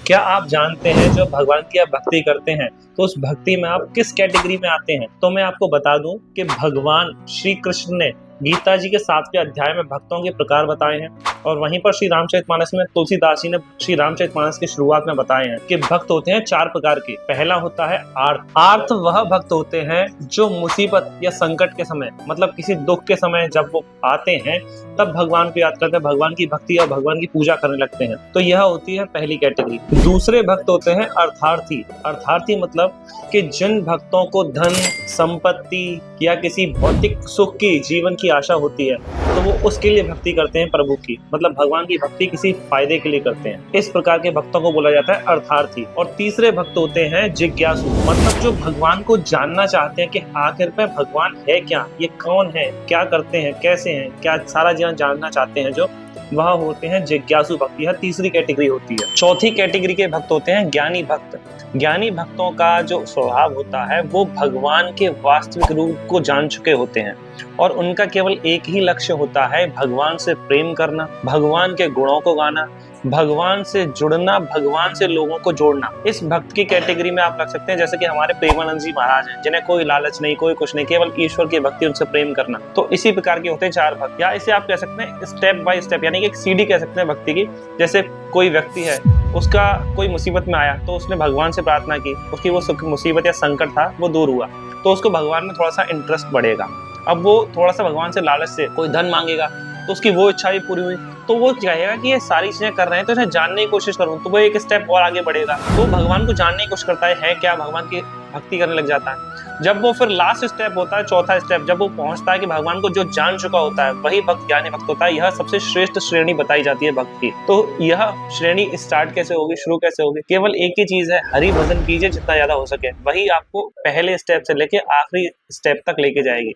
क्या आप जानते हैं जब भगवान की आप भक्ति करते हैं तो उस भक्ति में आप किस कैटेगरी में आते हैं? तो मैं आपको बता दूं कि भगवान श्री कृष्ण ने गीता जी के 7वें अध्याय में भक्तों के प्रकार बताए हैं और वहीं पर श्री रामचरितमानस में तुलसीदास जी ने श्री रामचरितमानस की शुरुआत में बताए हैं कि भक्त होते हैं 4 प्रकार के। पहला होता है आर्त। आर्त वह भक्त होते हैं जो मुसीबत या संकट के समय, मतलब किसी दुख के समय जब वो आते हैं तब भगवान को याद करते हैं, भगवान की भक्ति और भगवान की पूजा करने लगते हैं। तो यह होती है पहली कैटेगरी। दूसरे भक्त होते हैं अर्थार्थी। अर्थार्थी मतलब कि जिन भक्तों को धन, संपत्ति या किसी भौतिक सुख की, जीवन की आशा होती है तो वो उसके लिए भक्ति करते हैं प्रभु की, मतलब भगवान की भक्ति किसी फायदे के लिए करते हैं। इस प्रकार के भक्तों को बोला जाता है अर्थार्थी। और तीसरे भक्त होते हैं जिज्ञासु, मतलब जो भगवान को जानना चाहते हैं कि आखिर में भगवान है क्या, ये कौन है, क्या करते हैं, कैसे हैं, क्या सारा जीवन जानना चाहते हैं, जो वह होते हैं जिज्ञासु भक्त। यह तीसरी कैटेगरी होती है। चौथी कैटेगरी के भक्त होते हैं ज्ञानी भक्त। ज्ञानी भक्तों का जो स्वभाव होता है वो भगवान के वास्तविक रूप को जान चुके होते हैं और उनका केवल एक ही लक्ष्य होता है भगवान से प्रेम करना, भगवान के गुणों को गाना, भगवान से जुड़ना, भगवान से लोगों को जोड़ना। इस भक्त की कैटेगरी में आप रख सकते हैं जैसे कि हमारे प्रेमानंद जी महाराज हैं, जिन्हें कोई लालच नहीं, कोई कुछ नहीं, केवल ईश्वर की भक्ति, उनसे प्रेम करना। तो इसी प्रकार के होते हैं 4 भक्त। या इसे आप कह सकते हैं स्टेप बाय स्टेप, यानी कि एक सीढ़ी कह सकते हैं भक्ति की। जैसे कोई व्यक्ति है, उसका कोई मुसीबत में आया तो उसने भगवान से प्रार्थना की, उसकी वो मुसीबत या संकट था वो दूर हुआ, तो उसको भगवान में थोड़ा सा इंटरेस्ट बढ़ेगा। अब वो थोड़ा सा भगवान से लालच से कोई धन मांगेगा तो उसकी वो इच्छा भी पूरी हुई, तो वो कहेगा कि ये सारी चीजें कर रहे हैं तो इसे जानने की कोशिश करूं, तो वो एक स्टेप और आगे बढ़ेगा, तो भगवान को जानने की कोशिश करता है क्या, भगवान की भक्ति करने लग जाता है। जब वो फिर लास्ट स्टेप होता है, चौथा स्टेप, जब वो पहुंचता है कि भगवान को जो जान चुका होता है वही भक्त ज्ञानी भक्त होता है। यह सबसे श्रेष्ठ श्रेणी बताई जाती है भक्त की। तो यह श्रेणी स्टार्ट कैसे होगी, शुरू कैसे होगी? केवल एक ही चीज है, हरि भजन कीजिए जितना ज्यादा हो सके, वही आपको पहले स्टेप से लेके आखिरी स्टेप तक लेके जाएगी।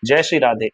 जय श्री राधे।